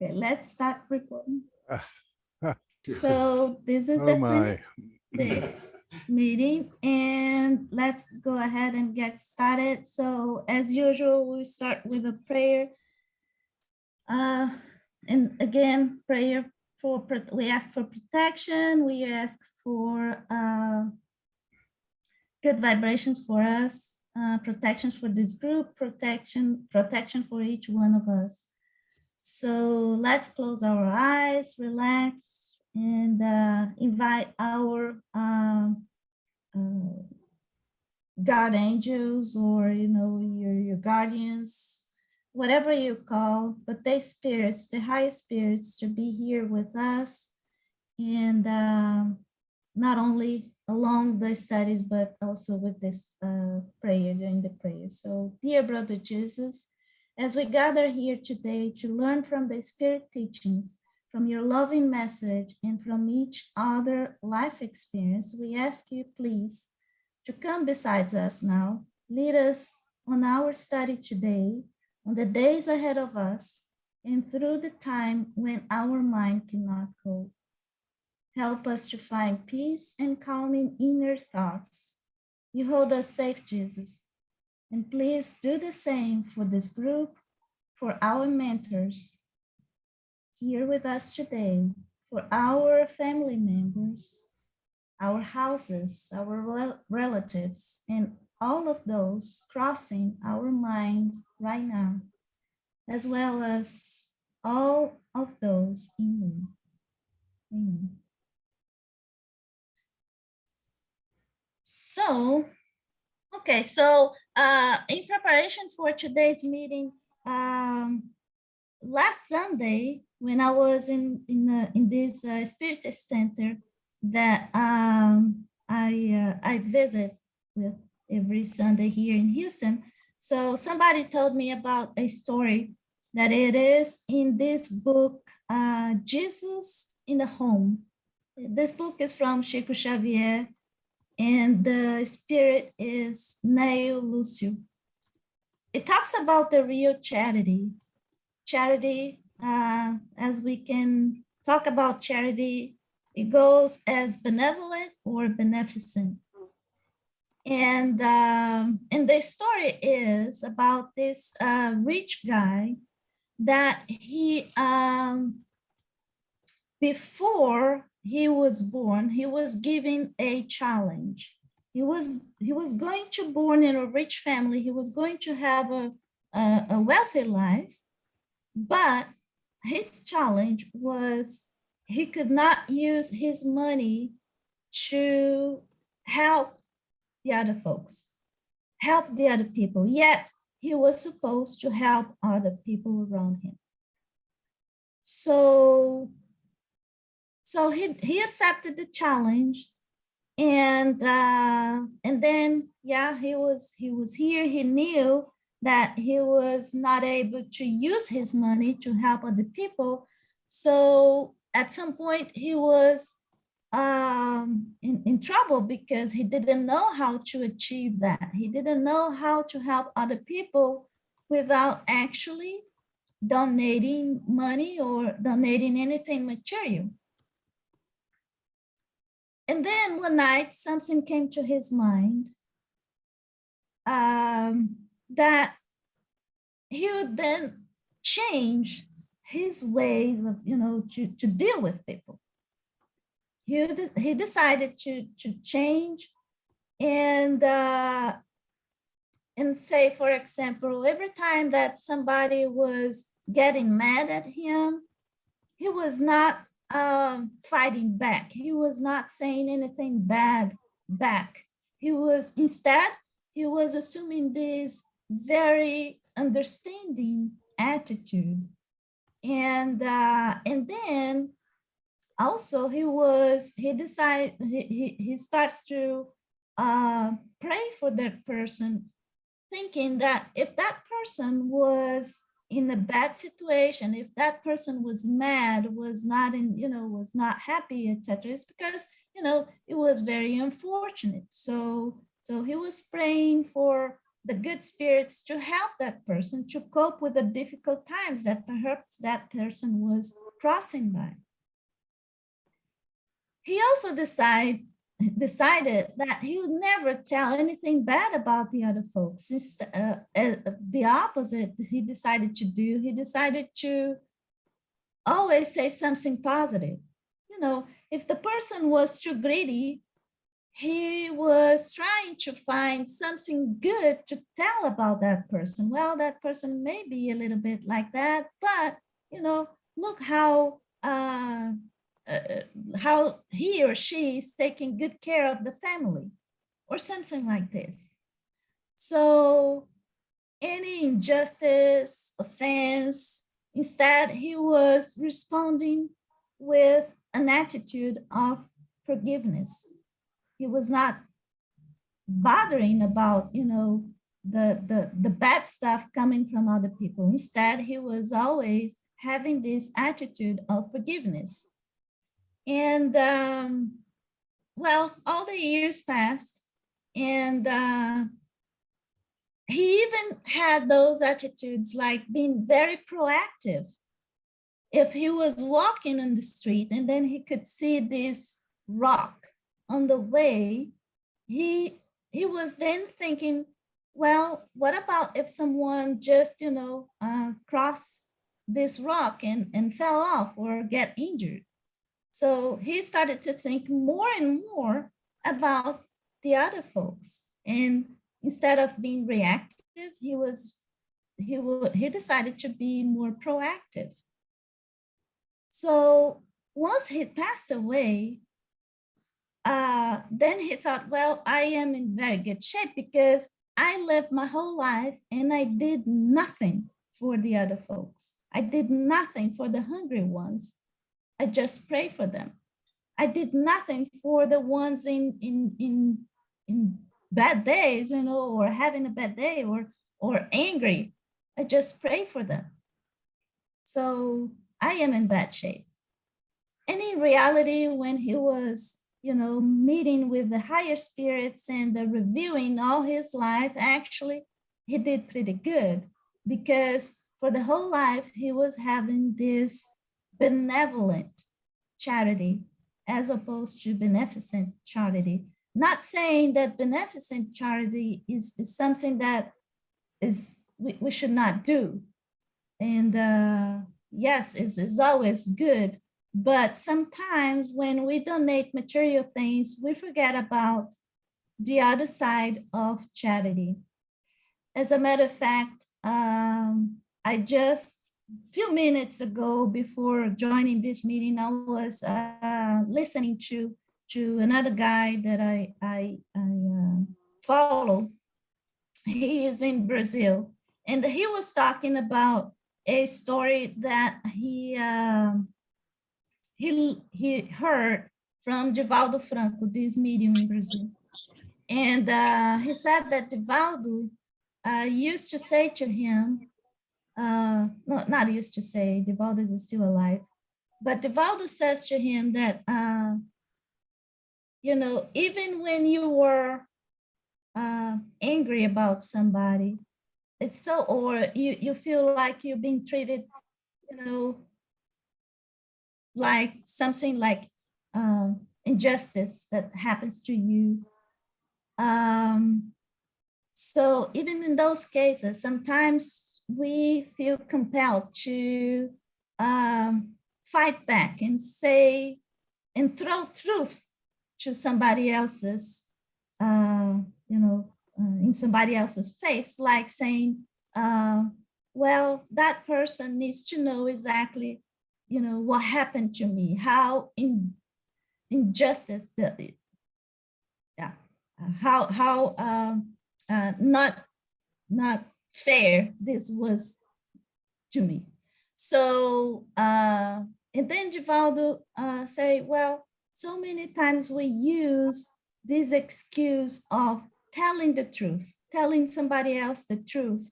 Okay, let's start recording. So this is the my. 26th meeting, and let's go ahead and get started. So as usual, we start with a prayer. And again, prayer for, we ask for protection. We ask for good vibrations for us, protections for this group, protection for each one of us. So let's close our eyes, relax, and invite our God angels, or your guardians, whatever you call, but they spirits, the highest spirits, to be here with us, and not only along the studies, but also with this prayer, during the prayer. So, dear brother Jesus, as we gather here today to learn from the spirit teachings, from your loving message, and from each other life experience, we ask you, please, to come beside us now. Lead us on our study today, on the days ahead of us, and through the time when our mind cannot cope. Help us to find peace and calm in inner thoughts. You hold us safe, Jesus. And please do the same for this group, for our mentors here with us today, for our family members, our houses, our relatives, and all of those crossing our mind right now, as well as all of those in me. Amen. So, okay, so in preparation for today's meeting, last Sunday, when I was in this spirit center that I visit with every Sunday here in Houston, so somebody told me about a story that it is in this book, Jesus in the Home. This book is from Chico Xavier, and the spirit is Neo Lucio. It talks about the real charity. Charity, as we can talk about charity, it goes as benevolent or beneficent. And the story is about this rich guy that he, before he was born, he was given a challenge. He was going to born in a rich family. He was going to have a wealthy life, but his challenge was he could not use his money to help the other folks, help the other people, yet he was supposed to help other people around him. So he accepted the challenge, and then he was here. He knew that he was not able to use his money to help other people. So at some point he was in trouble because he didn't know how to achieve that. He didn't know how to help other people without actually donating money or donating anything material. And then one night, something came to his mind that he would then change his ways of, to deal with people. He decided to change and say, for example, every time that somebody was getting mad at him, he was not fighting back. He was not saying anything bad back. He was assuming this very understanding attitude. And then also he starts to pray for that person, thinking that if that person was in a bad situation, if that person was mad, was not happy, etc., it's because it was very unfortunate. So he was praying for the good spirits to help that person to cope with the difficult times that perhaps that person was crossing by. He also decided that he would never tell anything bad about the other folks. The opposite he decided to do, he decided to always say something positive. You know, if the person was too greedy, he was trying to find something good to tell about that person. Well, that person may be a little bit like that, but you know, look how he or she is taking good care of the family, or something like this. So any injustice, offense, instead he was responding with an attitude of forgiveness. He was not bothering about, you know, the bad stuff coming from other people. Instead, he was always having this attitude of forgiveness. And well, all the years passed, and he even had those attitudes like being very proactive. If he was walking on the street and then he could see this rock on the way, he was then thinking, well, what about if someone just, you know, cross this rock and fell off or get injured? So he started to think more and more about the other folks. And instead of being reactive, he decided to be more proactive. So once he passed away, then he thought, well, I am in very good shape because I lived my whole life and I did nothing for the other folks. I did nothing for the hungry ones. I just pray for them. I did nothing for the ones in bad days, you know, or having a bad day or angry. I just pray for them. So I am in bad shape. And in reality, when he was, you know, meeting with the higher spirits and reviewing all his life, actually, he did pretty good, because for the whole life, he was having this benevolent charity as opposed to beneficent charity. Not saying that beneficent charity is something that we should not do. And yes, it's always good. But sometimes when we donate material things, we forget about the other side of charity. As a matter of fact, I just a few minutes ago, before joining this meeting, I was listening to another guy that I follow. He is in Brazil, and he was talking about a story that he heard from Divaldo Franco, this medium in Brazil. And he said that Divaldo used to say to him, no, not used to say, Divaldo is still alive, but Divaldo says to him that, you know, even when you were angry about somebody, it's so, or you feel like you're being treated, you know, like something like injustice that happens to you. So even in those cases, sometimes we feel compelled to fight back and say and throw truth to somebody else's, you know, in somebody else's face, like saying, well, that person needs to know exactly, you know, what happened to me, how injustice, yeah, how not fair this was to me. So, and then Givaldo say, well, so many times we use this excuse of telling the truth, telling somebody else the truth.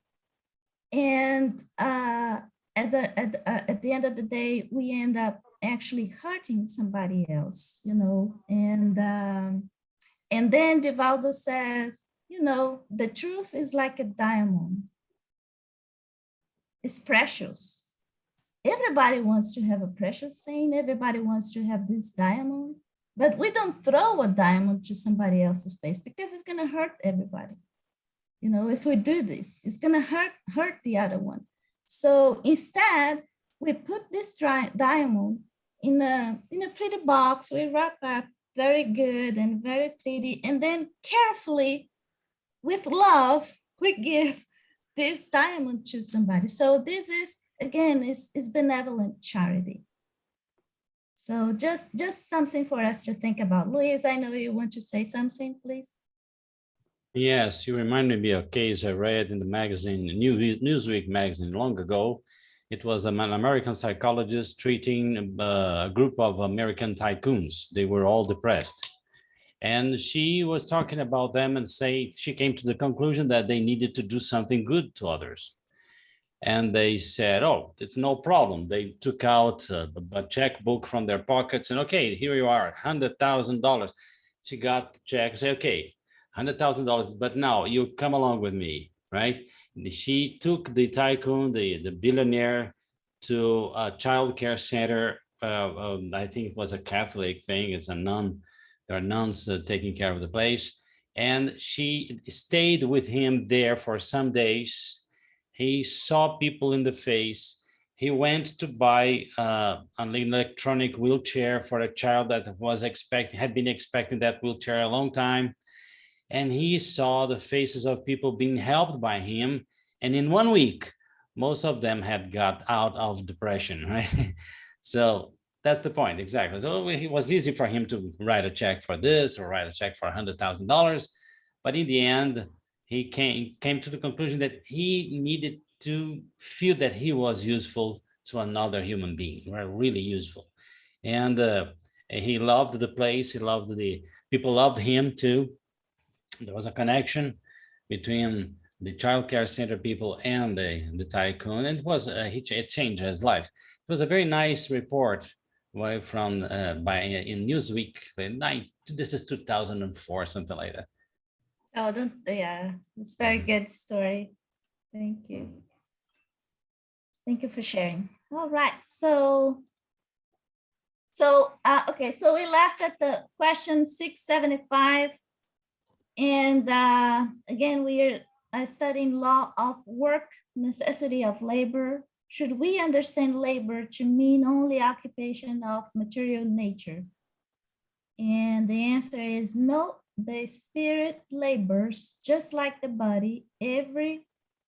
And at the end of the day, we end up actually hurting somebody else, you know. And then Divaldo says, you know, the truth is like a diamond. It's precious. Everybody wants to have a precious thing. Everybody wants to have this diamond, but we don't throw a diamond to somebody else's face because it's going to hurt everybody. You know, if we do this, it's going to hurt the other one. So instead, we put this diamond in a pretty box. We wrap up very good and very pretty, and then carefully, with love, we give this diamond to somebody. So this is, again, is benevolent charity. So just something for us to think about. Luis, I know you want to say something, please. Yes, you reminded me of a case I read in the magazine, Newsweek magazine, long ago. It was an American psychologist treating a group of American tycoons. They were all depressed. And she was talking about them and she came to the conclusion that they needed to do something good to others. And they said, oh, it's no problem. They took out a checkbook from their pockets and, okay, here you are, $100,000. She got the check and said, okay, $100,000, but now you come along with me, right? And she took the tycoon, the billionaire, to a child care center. I think it was a Catholic thing. It's a nun. There are nuns taking care of the place. And she stayed with him there for some days. He saw people in the face. He went to buy an electronic wheelchair for a child that had been expecting that wheelchair a long time. And he saw the faces of people being helped by him. And in 1 week, most of them had got out of depression, right? So that's the point, exactly. So it was easy for him to write a check for this or write a check for $100,000. But in the end, he came to the conclusion that he needed to feel that he was useful to another human being, right? Really useful. And he loved the place. He loved people loved him too. There was a connection between the child care center people and the tycoon, and it changed his life. It was a very nice report from in Newsweek. This is 2004, something like that. Oh, yeah, it's a very good story. Thank you. Thank you for sharing. All right, so okay, so we left at the question 675. And again, we are studying law of work, necessity of labor. Should we understand labor to mean only occupation of material nature? And the answer is no. The spirit labors just like the body. Every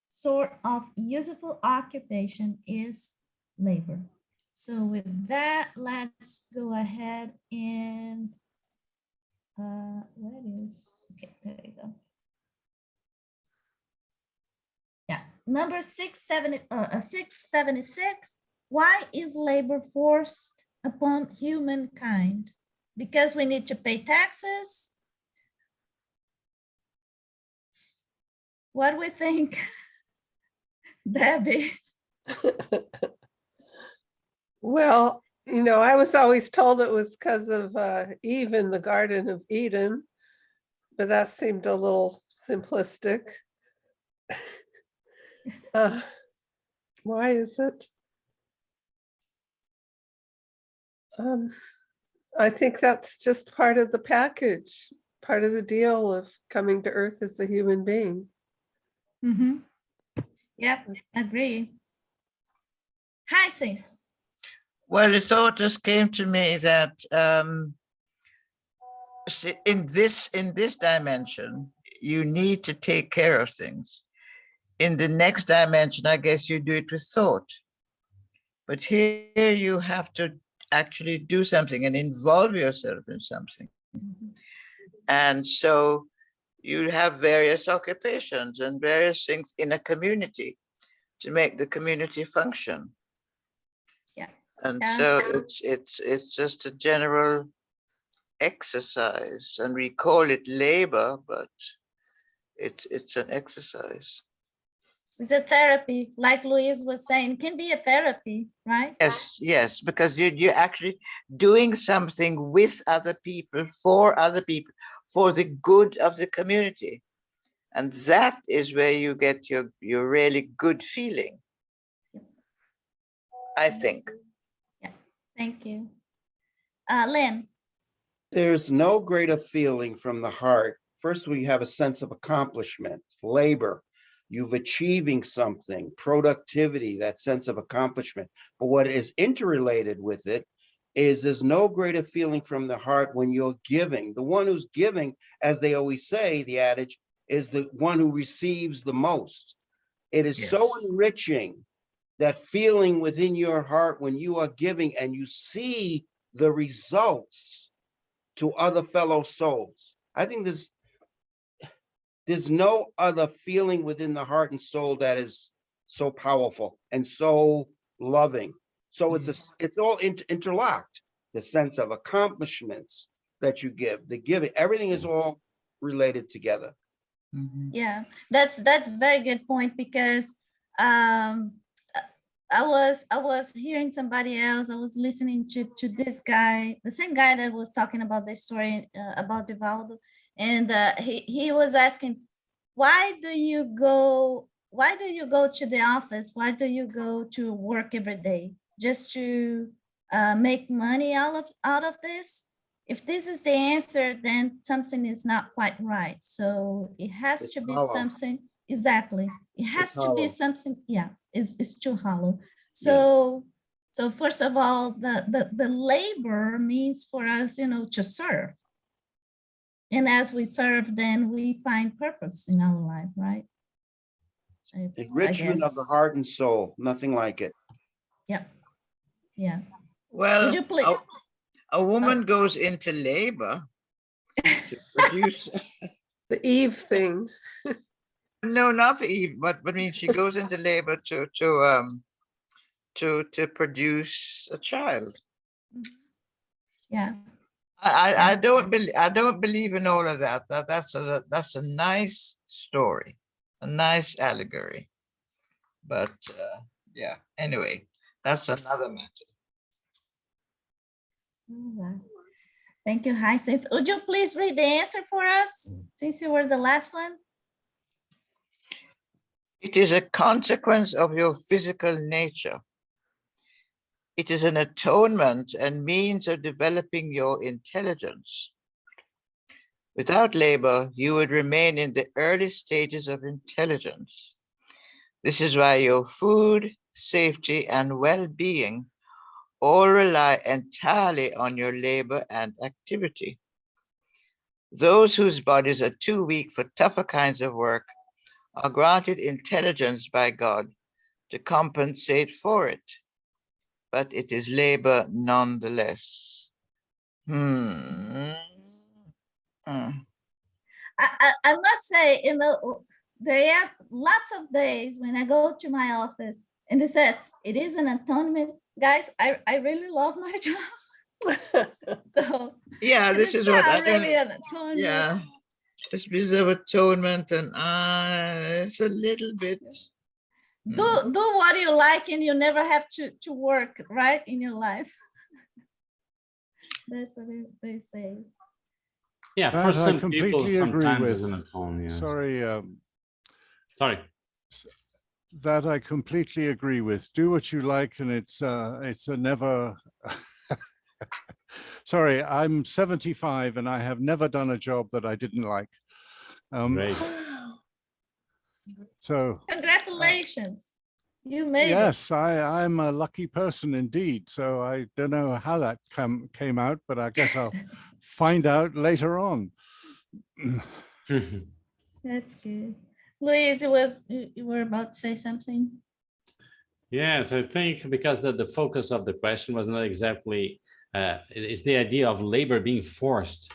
sort of useful occupation is labor. So with that, let's go ahead and where is, okay, there you go. Yeah, number 676. Why is labor forced upon humankind? Because we need to pay taxes? What do we think, Debbie? Well, you know, I was always told it was because of Eve in the Garden of Eden, but that seemed a little simplistic. Why is it? I think that's just part of the package, part of the deal of coming to Earth as a human being. Mm-hmm. Yep, agree. Hi, Saif. Well, the thought just came to me that in this dimension, you need to take care of things. In the next dimension, I guess you do it with thought. But here you have to actually do something and involve yourself in something. Mm-hmm. And so you have various occupations and various things in a community to make the community function. And so it's just a general exercise, and we call it labor, but it's an exercise. It's a therapy, like Louise was saying, it can be a therapy, right? Yes, because you're actually doing something with other people, for the good of the community. And that is where you get your really good feeling, I think. Yeah, thank you. Lynn. There's no greater feeling from the heart. First, we have a sense of accomplishment, labor. You've achieving something, productivity, that sense of accomplishment. But what is interrelated with it is there's no greater feeling from the heart when you're giving. The one who's giving, as they always say, the adage, is the one who receives the most. It is so Yes. enriching, that feeling within your heart when you are giving and you see the results to other fellow souls. I think there's no other feeling within the heart and soul that is so powerful and so loving. So it's all interlocked. The sense of accomplishments that you give, the giving, everything is all related together. Mhm. Yeah, that's a very good point, because I was hearing somebody else. I was listening to this guy, the same guy that was talking about the story about Divaldo, and he was asking, why do you go to the office? Why do you go to work every day? Just to make money out of this? If this is the answer, then something is not quite right. So it has It's to be hollow. something, exactly. It has It's to be hollow. something, yeah, it's too hollow. So so first of all, the labor means for us, to serve. And as we serve, then we find purpose in our life, right? I Enrichment of guess. the heart and soul, nothing like it. Yeah. Yeah. Would Well, you please? a woman goes into labor to produce. The Eve thing. No, not the Eve, but I mean, she goes into labor to produce a child. Yeah. I don't believe in all of that. That's a nice story, a nice allegory. But yeah, anyway, that's another matter. All right. Thank you, Hyacinth. Would you please read the answer for us, since you were the last one? It is a consequence of your physical nature. It is an atonement and means of developing your intelligence. Without labor, you would remain in the early stages of intelligence. This is why your food, safety, and well-being all rely entirely on your labor and activity. Those whose bodies are too weak for tougher kinds of work are granted intelligence by God to compensate for it, but it is labor nonetheless. I must say, there are lots of days when I go to my office and it says it is an atonement. Guys, I really love my job. So Yeah, this is what I really don't. an atonement. Yeah, it's because of atonement, and it's a little bit. Do what you like, and you never have to work, right, in your life. That's what they say. Yeah, That for I some people, completely agree sometimes it's with. an atonement. Sorry, Sorry. that I completely agree with. Do what you like, and it's a never. Sorry, I'm 75 and I have never done a job that I didn't like. Great. So Congratulations. You made it. yes, I'm a lucky person indeed. So I don't know how that came out, but I guess I'll find out later on. That's good. Louise, you were about to say something. Yes, I think because the focus of the question was not exactly, it's the idea of labor being forced,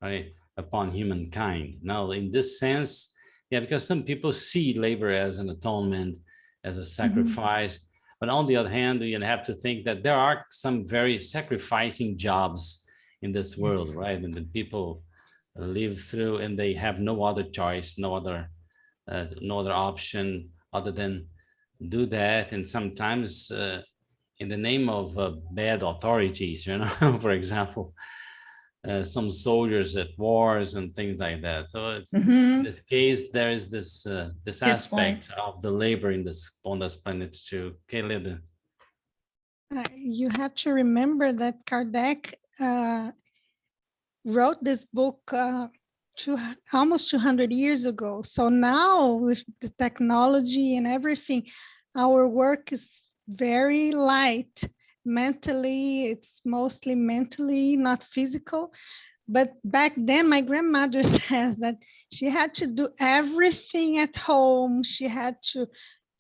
right, upon humankind. Now, in this sense, yeah, because some people see labor as an atonement, as a sacrifice, but on the other hand, you have to think that there are some very sacrificing jobs in this world, right? And the people live through and they have no other choice, no other option other than do that. And sometimes in the name of bad authorities, for example, some soldiers at wars and things like that. So it's in Mhm. this case, there is this this Good aspect of the labor in this on this planet too. Okay, Lida. You have to remember that Kardec wrote this book almost 200 years ago. So now with the technology and everything, our work is very light. Mentally, it's mostly mentally, not physical. But back then, my grandmother says that she had to do everything at home. She had to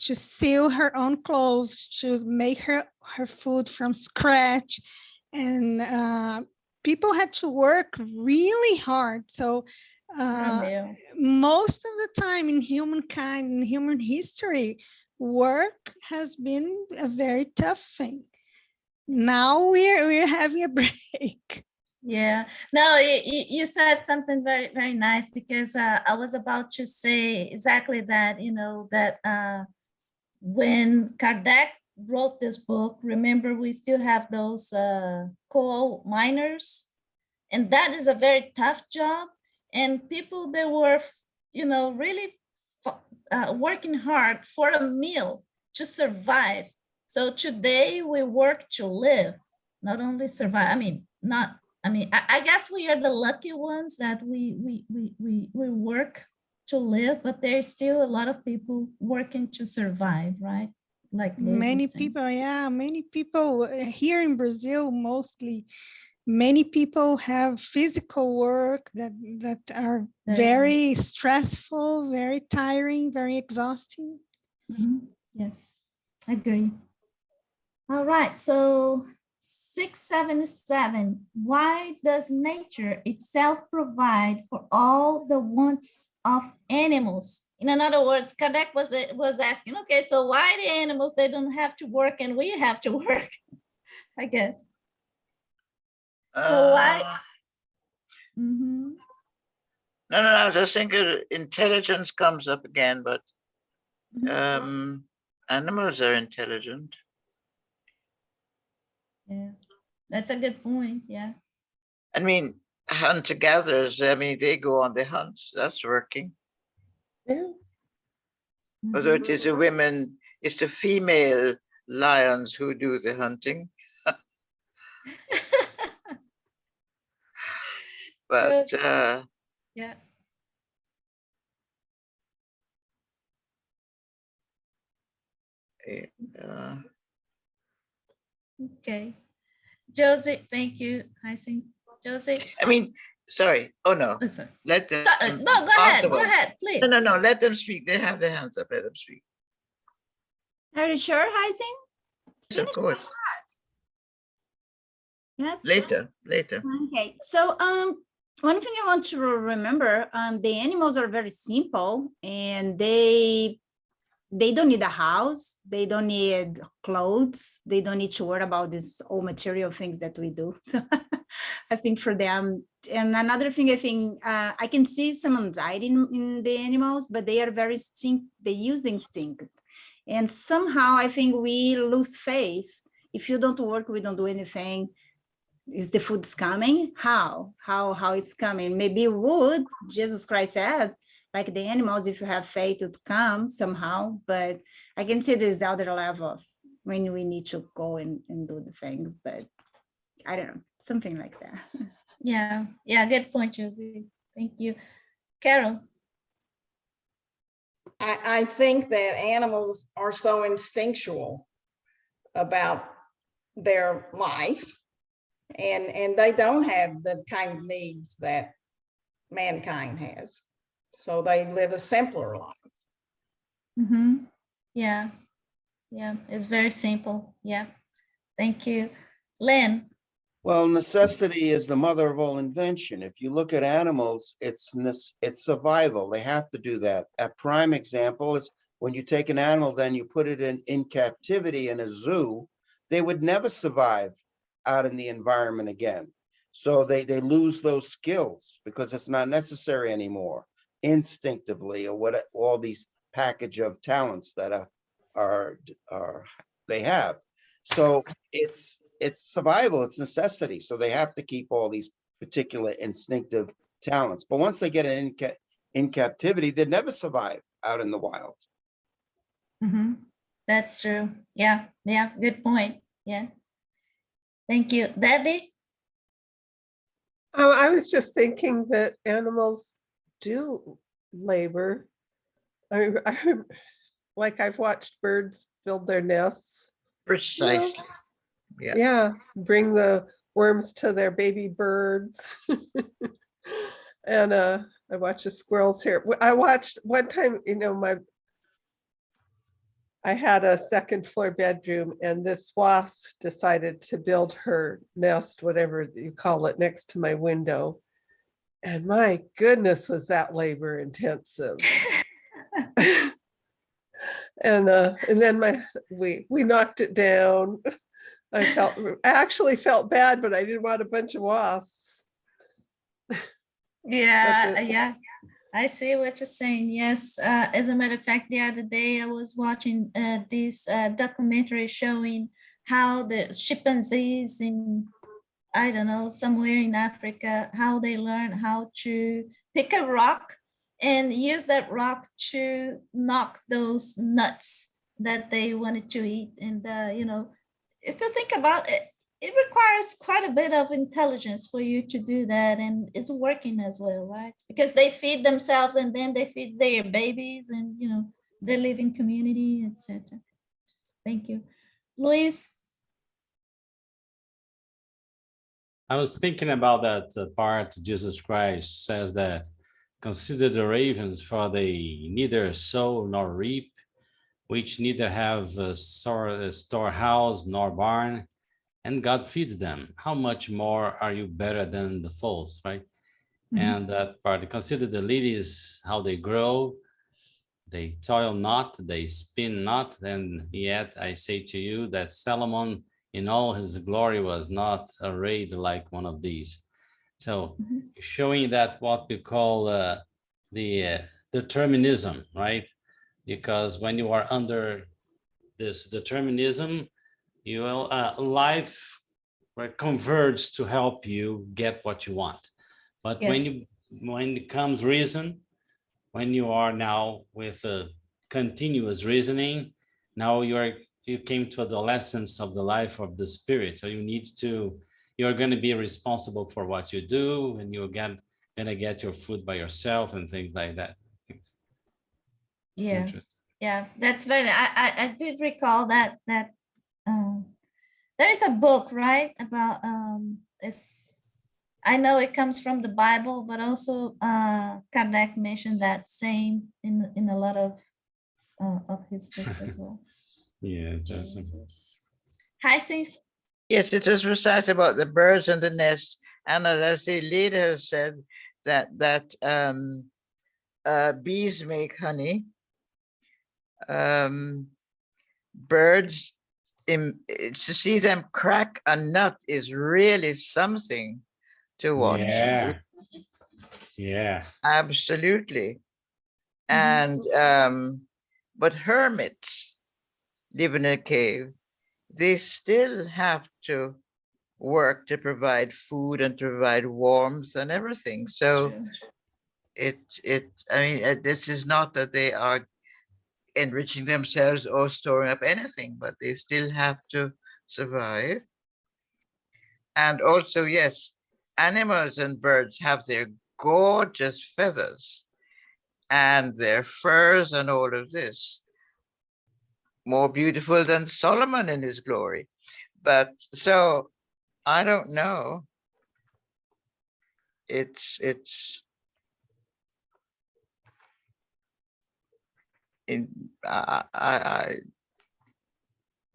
sew her own clothes, to make her food from scratch. And people had to work really hard. So Ramil. most of the time in humankind, in human history, work has been a very tough thing. Now we're having a break. Yeah, no, you said something very, very nice, because I was about to say exactly that, that when Kardec wrote this book, remember, we still have those coal miners, and that is a very tough job. And people, they were, really working hard for a meal to survive. So today we work to live, not only survive. I guess we are the lucky ones that we work to live, but there's still a lot of people working to survive, right? Like Lloyd was Many saying. people, yeah, many people here in Brazil, mostly, many people have physical work that are very stressful, very tiring, very exhausting. Mhm. Yes, I agree. All right, so 677, why does nature itself provide for all the wants of animals? In other words, Kardec was asking, okay, so why the animals, they don't have to work and we have to work, I guess. So why? Mhm. No, I just think intelligence comes up again, but animals are intelligent. Yeah, that's a good point, yeah. I mean, hunter-gatherers, they go on the hunts. That's working. Although it is the women, it's the female lions who do the hunting. But yeah. Okay. Josie, thank you. Hi, Sing. Josie. Sorry. Oh no. Oh, sorry. Let them. No, go ahead. Go ahead, please. No. Let them speak. They have their hands up. Let them speak. Are you sure, Heising? Yes, of course. Yep. Later. Okay. So one thing I want to remember, the animals are very simple, and they don't need a house, they don't need clothes, they don't need to worry about these all material things that we do. So I think for them, and another thing, I think I can see some anxiety in the animals, but they are very they use the instinct. And somehow I think we lose faith. If you don't work, we don't do anything. Is the food's coming? How it's coming? Maybe wood, Jesus Christ said, like the animals, if you have faith, it would come somehow. But I can see this other level of when we need to go and do the things, but I don't know, something like that. Yeah, good point, Josie. Thank you. Carol. I think that animals are so instinctual about their life, and they don't have the kind of needs that mankind has. So they live a simpler life. Mm-hmm. Yeah, it's very simple. Yeah, thank you. Lynn. Well, necessity is the mother of all invention. If you look at animals, it's survival. They have to do that. A prime example is when you take an animal, then you put it in captivity in a zoo, they would never survive out in the environment again. So they lose those skills because it's not necessary anymore, instinctively, or what all these package of talents that are they have. So it's survival, it's necessity. So they have to keep all these particular instinctive talents. But once they get in captivity, they never survive out in the wild. That's true. Yeah, yeah, good point. Yeah. Thank you. Debbie? Oh, I was just thinking that animals do labor. Like I've watched birds build their nests. Precisely. Yeah. Yeah, bring the worms to their baby birds. And I watch the squirrels here. I watched one time, you know, I had a second floor bedroom and this wasp decided to build her nest, whatever you call it, next to my window. And my goodness, was that labor intensive. And then we knocked it down. I actually felt bad, but I didn't want a bunch of wasps. Yeah, yeah. I see what you're saying. Yes. As a matter of fact, the other day I was watching this documentary showing how the chimpanzees in, I don't know, somewhere in Africa, how they learn how to pick a rock and use that rock to knock those nuts that they wanted to eat. And, you know, if you think about it, it requires quite a bit of intelligence for you to do that, and it's working as well, right? Because they feed themselves and then they feed their babies, and you know they live in community, etc. Thank you, Luis. I was thinking about that part. Jesus Christ says that, consider the ravens, for they neither sow nor reap, which neither have a storehouse nor barn, and God feeds them. How much more are you better than the fowls, right? And that part, consider the lilies, how they grow. They toil not, they spin not, and yet I say to you that Solomon in all his glory was not arrayed like one of these. So showing that what we call the determinism, right? Because when you are under this determinism, you will life converges to help you get what you want. But when it comes reason, when you are now with a continuous reasoning, now you came to adolescence of the life of the spirit. So you're going to be responsible for what you do, and you're going to get your food by yourself and things like that. Yeah, yeah, that's very. I did recall that there is a book, right, about this. I know it comes from the Bible, but also Kardec mentioned that same in a lot of his books as well. Yeah, just Hi, Sif. Yes, it was precise about the birds and the nests. And as I say, Leda has said that bees make honey. Birds, to see them crack a nut is really something to watch. Yeah. Absolutely. And but hermits live in a cave. They still have to work to provide food and to provide warmth and everything. So I mean, this is not that they are enriching themselves or storing up anything, but they still have to survive. And also, yes, animals and birds have their gorgeous feathers and their furs and all of this, more beautiful than Solomon in his glory. But so I don't know. It's in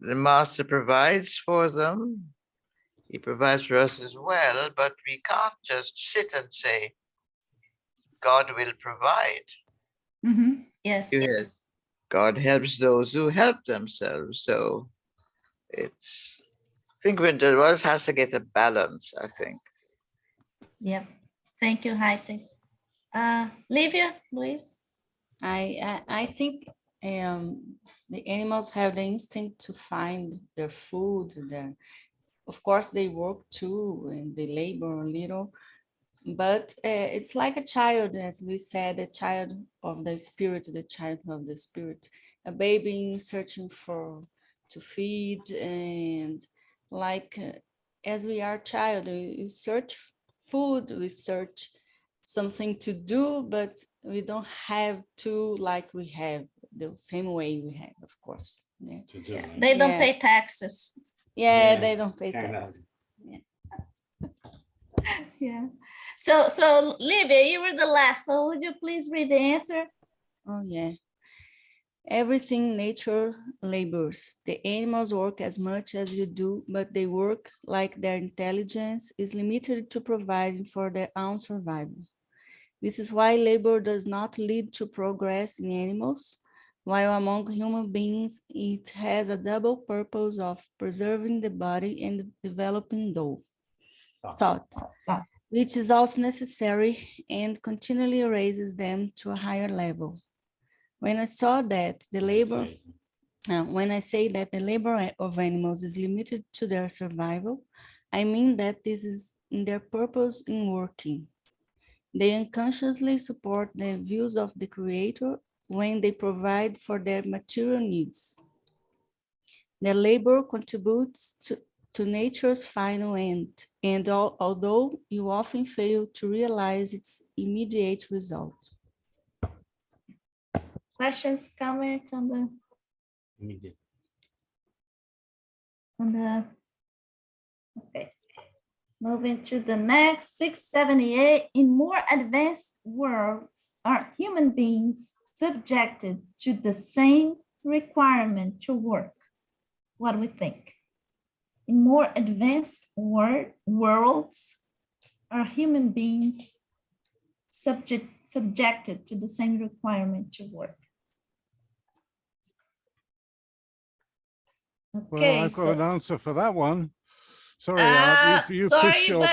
the master provides for them. He provides for us as well, but we can't just sit and say, God will provide. Yes. God helps those who help themselves. So it's, I think the world has to get a balance, I think. Yeah. Thank you, Heise. Livia, Luis? I think the animals have the instinct to find their food. Of course, they work too, and they labor a little, But it's like a child, as we said, a child of the spirit, the child of the spirit, a baby searching for to feed, and like as we are child, we search food, we search something to do, but we don't have to like we have the same way we have, of course. Yeah, To do it. They don't Yeah. pay taxes. yeah, Yeah, they don't pay kind of. taxes. Yeah. Yeah. So Livia, you were the last. So would you please read the answer? Oh, yeah. Everything nature labors. The animals work as much as you do, but they work like their intelligence is limited to providing for their own survival. This is why labor does not lead to progress in animals, while among human beings, it has a double purpose of preserving the body and developing thought, which is also necessary and continually raises them to a higher level. When I saw that the labor, when I say that the labor of animals is limited to their survival, I mean that this is in their purpose in working. They unconsciously support the views of the Creator when they provide for their material needs. Their labor contributes to nature's final end, and although you often fail to realize its immediate result. Questions, comments on the okay. Moving to the next, 678. In more advanced worlds, are human beings subjected to the same requirement to work? What do we think? In more advanced worlds, are human beings subjected to the same requirement to work? Well, I've got an answer for that one. Sorry, Art, you sorry, pushed your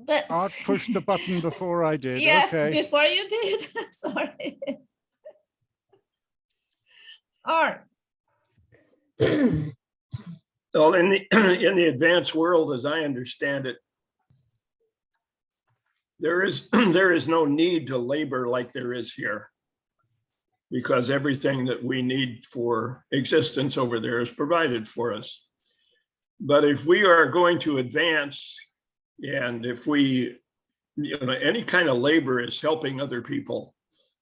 but Art pushed the button before I did. yeah, Okay. before you did. Sorry. Art. Well, in the advanced world, as I understand it, there is no need to labor like there is here, because everything that we need for existence over there is provided for us. But if we are going to advance, and if we, any kind of labor is helping other people,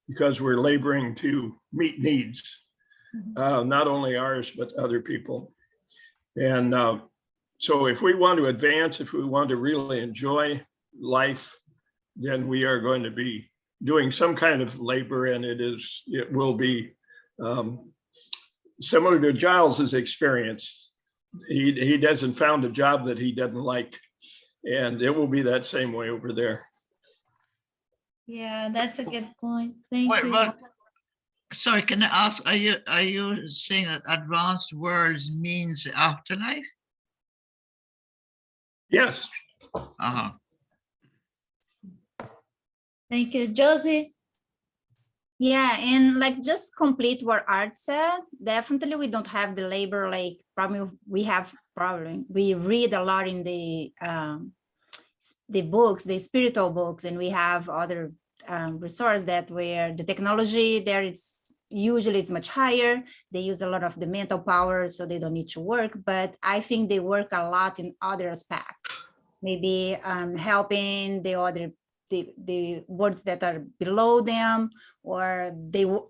because we're laboring to meet needs, not only ours, but other people. And so if we want to advance, if we want to really enjoy life, then we are going to be doing some kind of labor, and it will be similar to Giles's experience. He doesn't found a job that he doesn't like, and it will be that same way over there. Yeah, that's a good point. Thank you. But sorry, can I ask, are you saying that advanced worlds means afterlife? Yes. Uh-huh. Thank you, Josie. Yeah, and like just complete what Art said, definitely we don't have the labor like problem we have problem. We read a lot in the books, the spiritual books, and we have other resources that where the technology there is usually it's much higher. They use a lot of the mental power, so they don't need to work, but I think they work a lot in other aspects, maybe helping the other the words that are below them, or the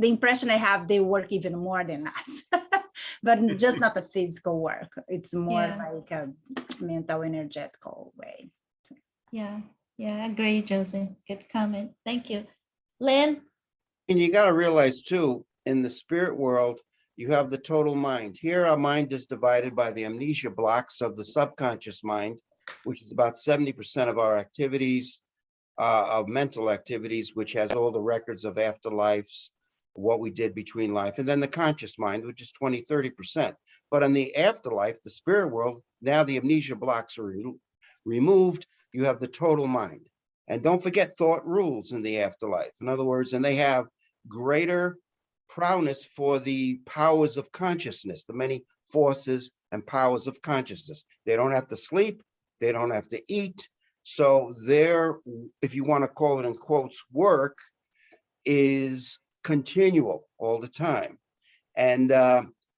impression I have they work even more than us, but just not the physical work. It's more like a mental, energetical way. Yeah, I agree, Josie. Good comment. Thank you. Lynn? And you got to realize too, in the spirit world, you have the total mind. Here, our mind is divided by the amnesia blocks of the subconscious mind, which is about 70% of our activities, of mental activities, which has all the records of afterlives, what we did between life, and then the conscious mind, which is 20-30%. But in the afterlife, the spirit world, now the amnesia blocks are removed. You have the total mind. And don't forget, thought rules in the afterlife. In other words, and they have greater prowess for the powers of consciousness, the many forces and powers of consciousness. They don't have to sleep. They don't have to eat. So their, if you want to call it in quotes, work is continual all the time. And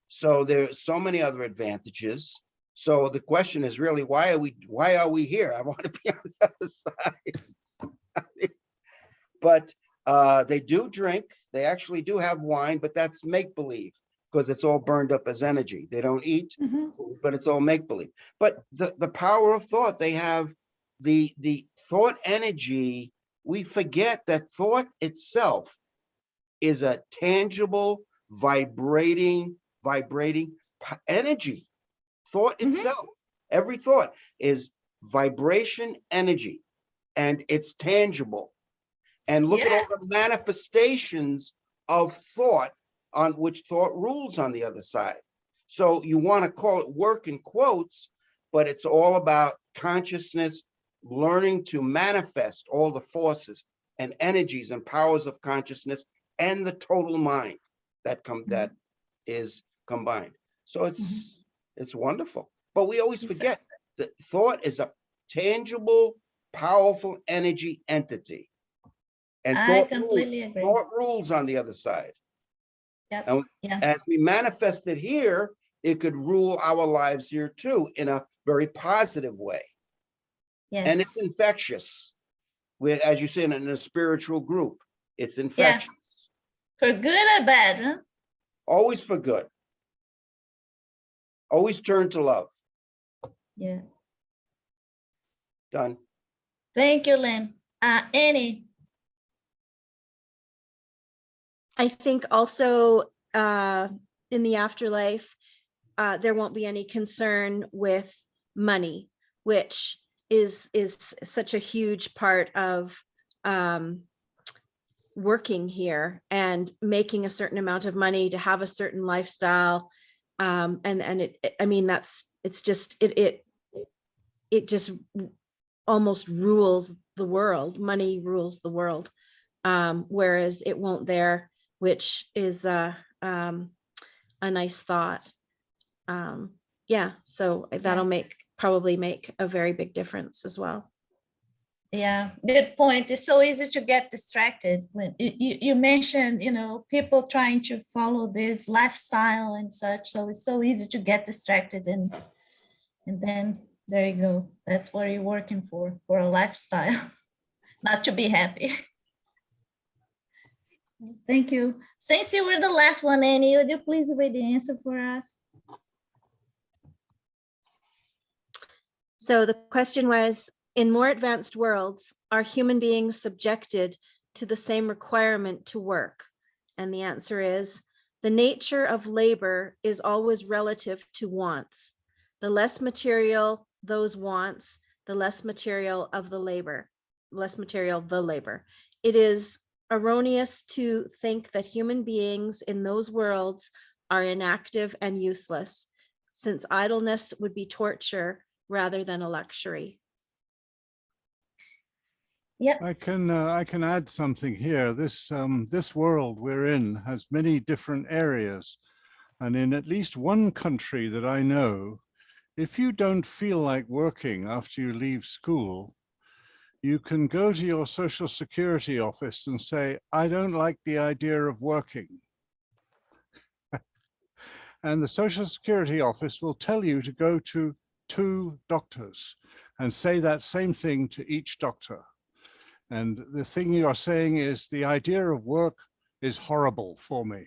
so there's so many other advantages. So the question is really, why are we here? I want to be on the other side. But they do drink. They actually do have wine, but that's make-believe because it's all burned up as energy. They don't eat, but it's all make-believe. But the power of thought, they have the thought energy. We forget that thought itself is a tangible, vibrating energy. Thought itself, every thought is vibration energy, and it's tangible. And look at all the manifestations of thought on which thought rules on the other side. So you want to call it work in quotes, but it's all about consciousness, learning to manifest all the forces and energies and powers of consciousness and the total mind that is combined. So it's wonderful. But we always forget that thought is a tangible, powerful energy entity. And thought rules on the other side. And as we manifest it here, it could rule our lives here too in a very positive way. And it's infectious. We're, as you said, in a spiritual group, it's infectious. For good or bad, huh? Always for good. Always turn to love. Yeah. Done. Thank you, Lynn. Annie. I think also in the afterlife, there won't be any concern with money, which is such a huge part of working here and making a certain amount of money to have a certain lifestyle. And it just almost rules the world. Money rules the world, whereas it won't there, which is a nice thought. So that'll probably make a very big difference as well. Yeah, good point. It's so easy to get distracted. When you mentioned, people trying to follow this lifestyle and such. So it's so easy to get distracted, and then there you go. That's what you're working for a lifestyle, not to be happy. Thank you. Since you were the last one, Annie, would you please read the answer for us? So the question was, in more advanced worlds, are human beings subjected to the same requirement to work? And the answer is, the nature of labor is always relative to wants. The less material those wants, the less material the labor. It is erroneous to think that human beings in those worlds are inactive and useless, since idleness would be torture rather than a luxury. Yeah, I can add something here. This world we're in has many different areas, and in at least one country that I know, if you don't feel like working after you leave school, you can go to your Social Security office and say, I don't like the idea of working. And the Social Security office will tell you to go to 2 doctors and say that same thing to each doctor. And the thing you are saying is, the idea of work is horrible for me.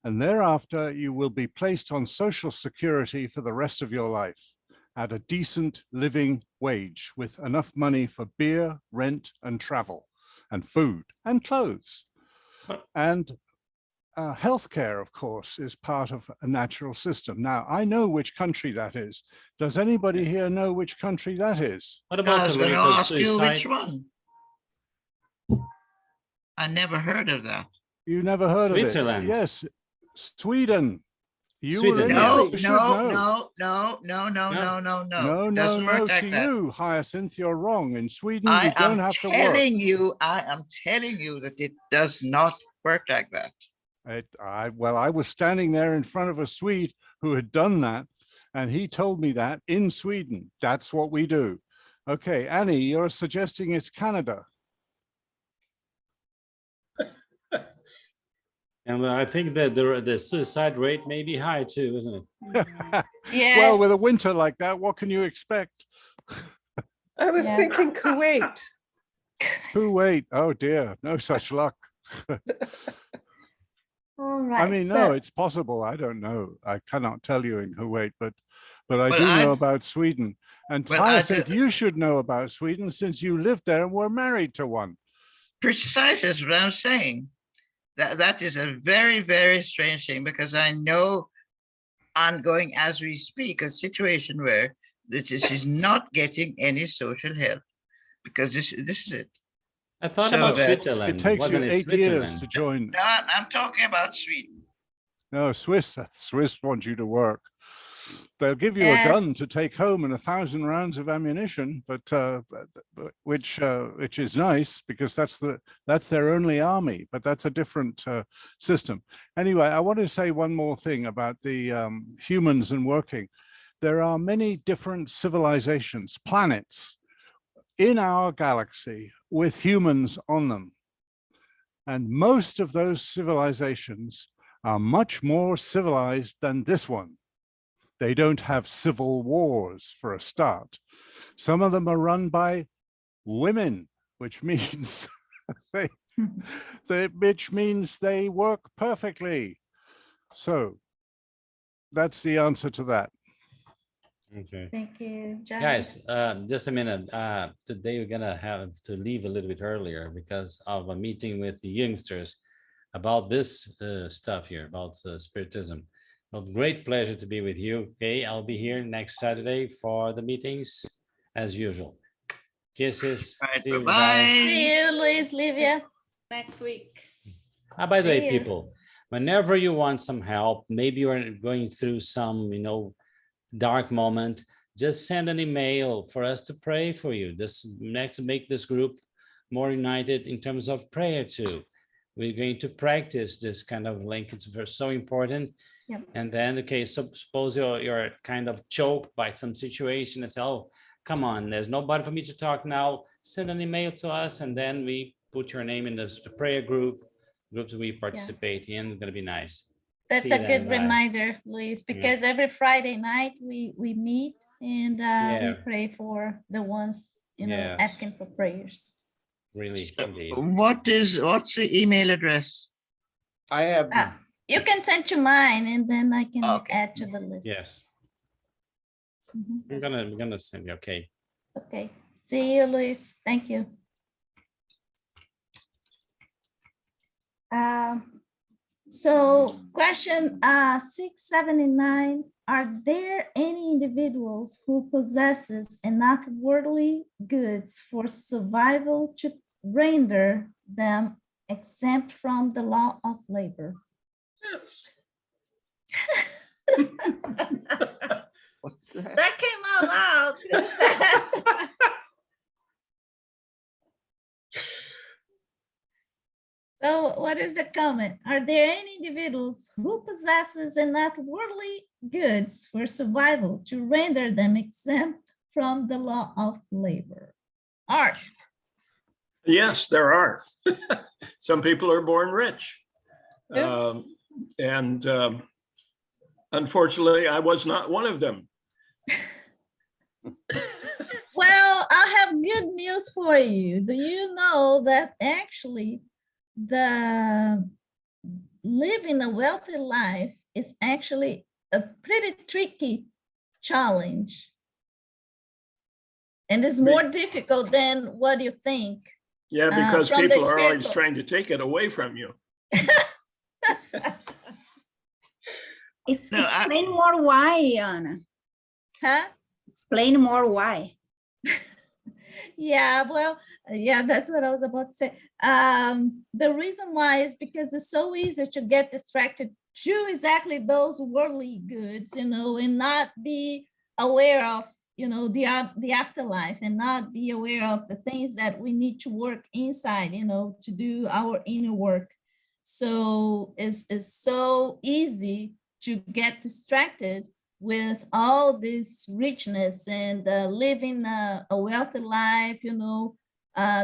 And thereafter, you will be placed on Social Security for the rest of your life at a decent living wage with enough money for beer, rent, and travel, and food, and clothes. And healthcare, of course, is part of a natural system. Now, I know which country that is. Does anybody here know which country that is? What about I was going to political ask you which suicide? one. I never heard of that. You never heard of it? Switzerland. Yes, Sweden. You Sweden, were in yeah. it. You should know. No. Doesn't No, work like to that. you, Hyacinth, you're wrong. In Sweden, I you don't am have to work. telling you that it does not work like that. Well, I was standing there in front of a Swede who had done that, and he told me that in Sweden, that's what we do. Okay, Annie, you're suggesting it's Canada. And I think that the suicide rate may be high too, isn't it? Well, with a Yes. winter like that, what can you expect? I was Yeah. thinking Kuwait. Kuwait, oh dear, no such luck. All I right. mean, no, it's possible. I don't know. I cannot tell you in Kuwait, but I Well, do know I- about Sweden. And Well, I Tyson, do- you should know about Sweden since you lived there and were married to one. Precisely is what I'm saying. That is a very, very strange thing, because I know ongoing as we speak, a situation where this is not getting any social help, because this is it. I thought So about that- Switzerland. It takes you Wasn't it 8 years Switzerland? to join. No, I'm talking about Sweden. No, Swiss want you to work. They'll give you a gun Yes. to take home and 1,000 rounds of ammunition, but which is nice because that's their only army. But that's a different system. Anyway, I want to say one more thing about the humans and working. There are many different civilizations, planets in our galaxy with humans on them, and most of those civilizations are much more civilized than this one. They don't have civil wars for a start. Some of them are run by women, which means which means they work perfectly. So that's the answer to that. Okay. Thank you, John. Guys, just a minute. Today we're gonna have to leave a little bit earlier because of a meeting with the youngsters about this stuff here, about spiritism. Well, great pleasure to be with you. Okay, I'll be here next Saturday for the meetings as usual. Kisses. All right, See you, bye-bye. See you, Luis, Livia. Next week. By the See way, you. people, whenever you want some help, maybe you're going through some, dark moment, just send an email for us to pray for you. This next make this group more united in terms of prayer too. We're going to practice this kind of link. It's so important. Yep. And then, okay, so suppose you're kind of choked by some situation and say, oh, come on, there's nobody for me to talk now. Send an email to us, and then we put your name in the prayer groups we participate in. It's gonna be nice. That's See a you good then. Bye. reminder, Luis, because every Friday night we meet and we pray for the ones, Yes. asking for prayers. Really, indeed. What's the email address? I have, You can send to mine and then I can Okay. add to the list. Yes, Mhm. I'm gonna send you. Okay. Okay. See you, Luis. Thank you. So question 679, are there any individuals who possesses enough worldly goods for survival to render them exempt from the law of labor? Yes. what's that? That came out loud real fast. So what is the comment? Are there any individuals who possesses enough worldly goods for survival to render them exempt from the law of labor? Art. Yes, there are. Some people are born rich. Yeah. And unfortunately, I was not one of them. Well, I have good news for you. Do you know that actually living a wealthy life is actually a pretty tricky challenge? And it's more difficult than what you think. Yeah, because from the people are always spiritual- trying to take it away from you. No, Explain more why, Anna. Huh? Explain more why. Yeah, well, yeah, that's what I was about to say. The reason why is because it's so easy to get distracted to exactly those worldly goods, and not be aware of, the afterlife, and not be aware of the things that we need to work inside, to do our inner work. So it's so easy to get distracted with all this richness and living a wealthy life, you know,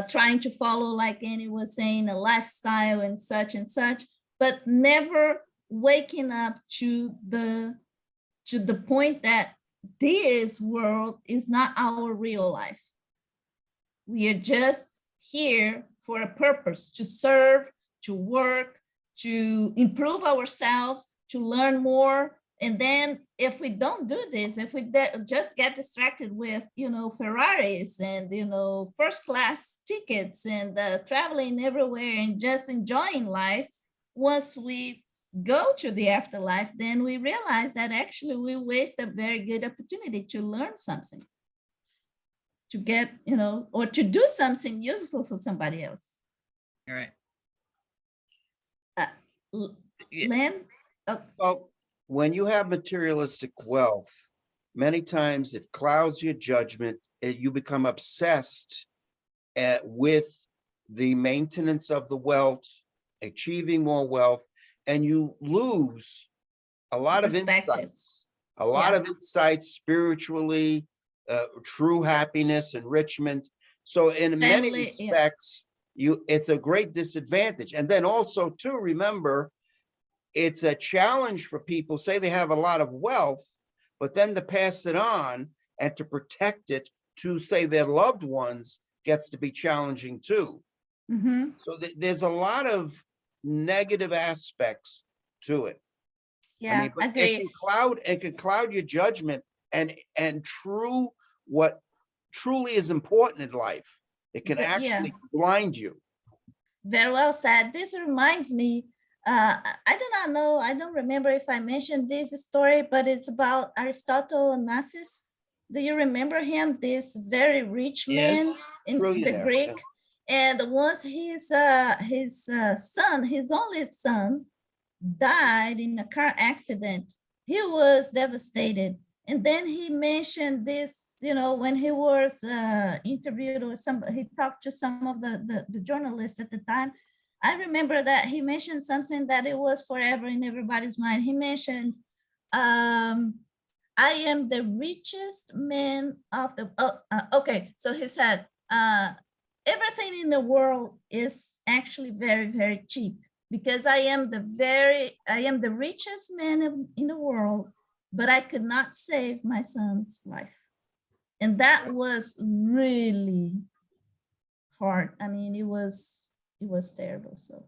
trying to follow, like Annie was saying, a lifestyle and such, but never waking up to the point that this world is not our real life. We are just here for a purpose, to serve, to work, to improve ourselves, to learn more. And then if we don't do this, if we just get distracted with, you know, Ferraris and, you know, first class tickets and traveling everywhere and just enjoying life, once we go to the afterlife, then we realize that actually we waste a very good opportunity to learn something, to get, you know, or to do something useful for somebody else. All right. Len? Well, when you have materialistic wealth, many times it clouds your judgment. You become obsessed with the maintenance of the wealth, achieving more wealth, and you lose a lot of insights, spiritually, true happiness, enrichment. So in many respects, it's a great disadvantage. And then also too, remember, it's a challenge for people, say they have a lot of wealth, but then to pass it on and to protect it to, say, their loved ones gets to be challenging too. Mm-hmm. So there's a lot of negative aspects to it. Yeah, I mean, but it can cloud your judgment and what truly is important in life. It can actually blind you. Very well said. This reminds me, I do not know, I don't remember if I mentioned this story, but it's about Aristotle Onassis. Do you remember him? This very rich man in the Greek. And once his son, his only son, died in a car accident, he was devastated. And then he mentioned this, you know, when he was interviewed, or he talked to some of the journalists at the time. I remember that he mentioned something that it was forever in everybody's mind. He mentioned, I am the richest man of the, okay. So he said, everything in the world is actually very, very cheap, because I am the richest man in the world, but I could not save my son's life. And that was really hard. I mean, it was terrible. So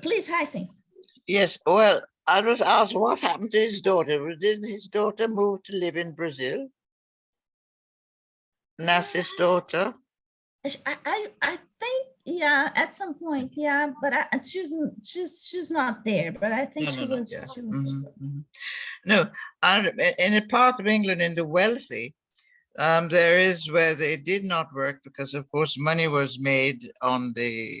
please, Heising. Yes, well, I was asked what happened to his daughter. Did his daughter move to live in Brazil? Nass's daughter? I think, yeah, at some point, yeah, but she's not there, but I think she was. No, in a part of England, in the wealthy, there is where they did not work because, of course, money was made on the,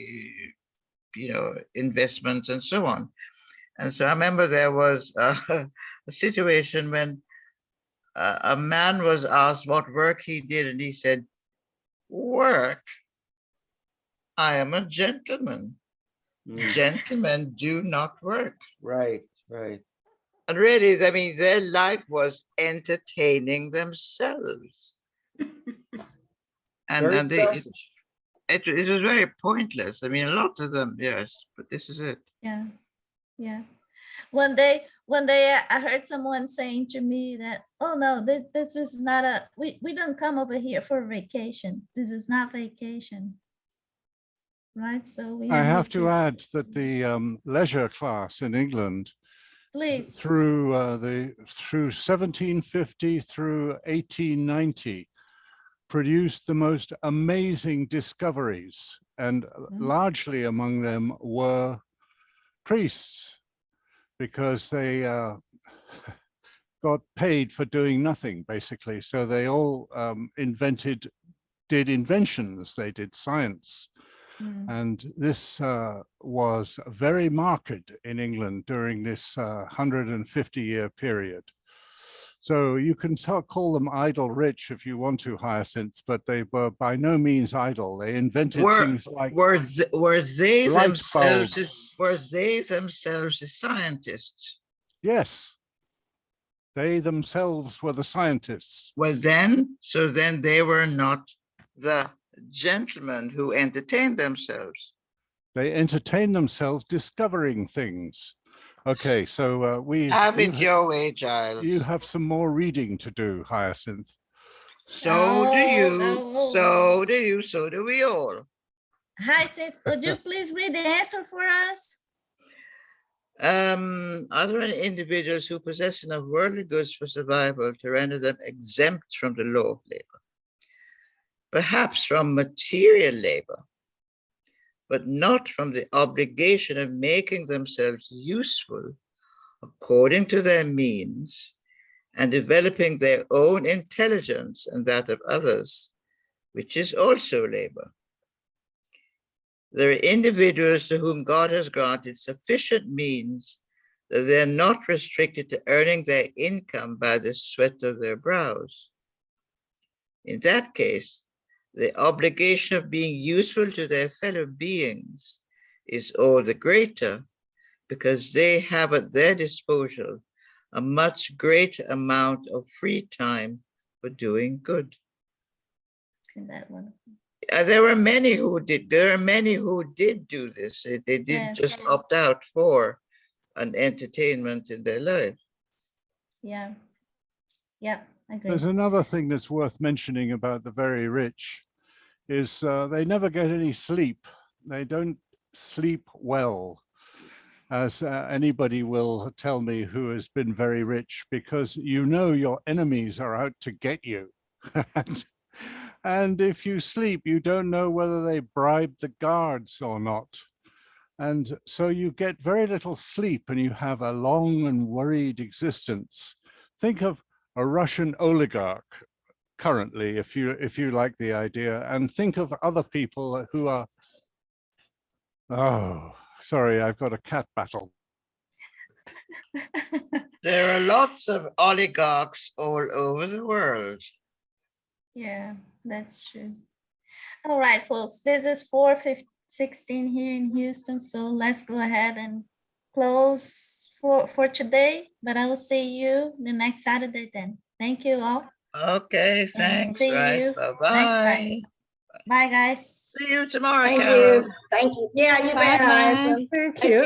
you know, investments and so on. And so I remember there was a situation when a man was asked what work he did, and he said, "Work? I am a gentleman. Gentlemen do not work." Right, right. And really, I mean, their life was entertaining themselves. And it was very pointless. I mean, a lot of them, yes, but this is it. Yeah, yeah. One day I heard someone saying to me that, oh no, this is not we don't come over here for vacation. This is not vacation. Right, so I have to add that the leisure class in England, please, through 1750 through 1890, produced the most amazing discoveries, and largely among them were priests, because they got paid for doing nothing, basically. So they all did inventions, they did science. And this was very marked in England during this 150-year period. So you can call them idle rich if you want to, Hyacinth, but they were by no means idle. They invented things like were they themselves the scientists? Yes. They themselves were the scientists. Well, then they were not the gentlemen who entertained themselves. They entertain themselves discovering things. Okay, so Have it your way, Giles. you have some more reading to do, Hyacinth. So do you, no. so do you, so do we all. Hyacinth, could you please read the answer for us? Are there any individuals who possess enough worldly goods for survival to render them exempt from the law of labor? Perhaps from material labor, but not from the obligation of making themselves useful according to their means and developing their own intelligence and that of others, which is also labor. There are individuals to whom God has granted sufficient means that they are not restricted to earning their income by the sweat of their brows. In that case, the obligation of being useful to their fellow beings is all the greater because they have at their disposal a much greater amount of free time for doing good. That one. There were many who did. There are many who did do this. They didn't Yes. just opt out for an entertainment in their life. Yeah. Yeah, I agree. There's another thing that's worth mentioning about the very rich is they never get any sleep. They don't sleep well, as anybody will tell me who has been very rich, because you know your enemies are out to get you. And if you sleep, you don't know whether they bribed the guards or not. And so you get very little sleep and you have a long and worried existence. Think of a Russian oligarch currently, if you like the idea, and think of other people who are, oh, sorry, I've got a cat battle. There are lots of oligarchs all over the world. Yeah, that's true. All right, folks, this is 4:16 here in Houston, so let's go ahead and close for today, but I will see you the next Saturday then. Thank you all. Okay, thanks, see right? you Bye-bye. Bye, guys. See you tomorrow, Thank Carol. you. Thank you. Yeah, you Bye bet, bye. Hyacinth. Thank Take you. care.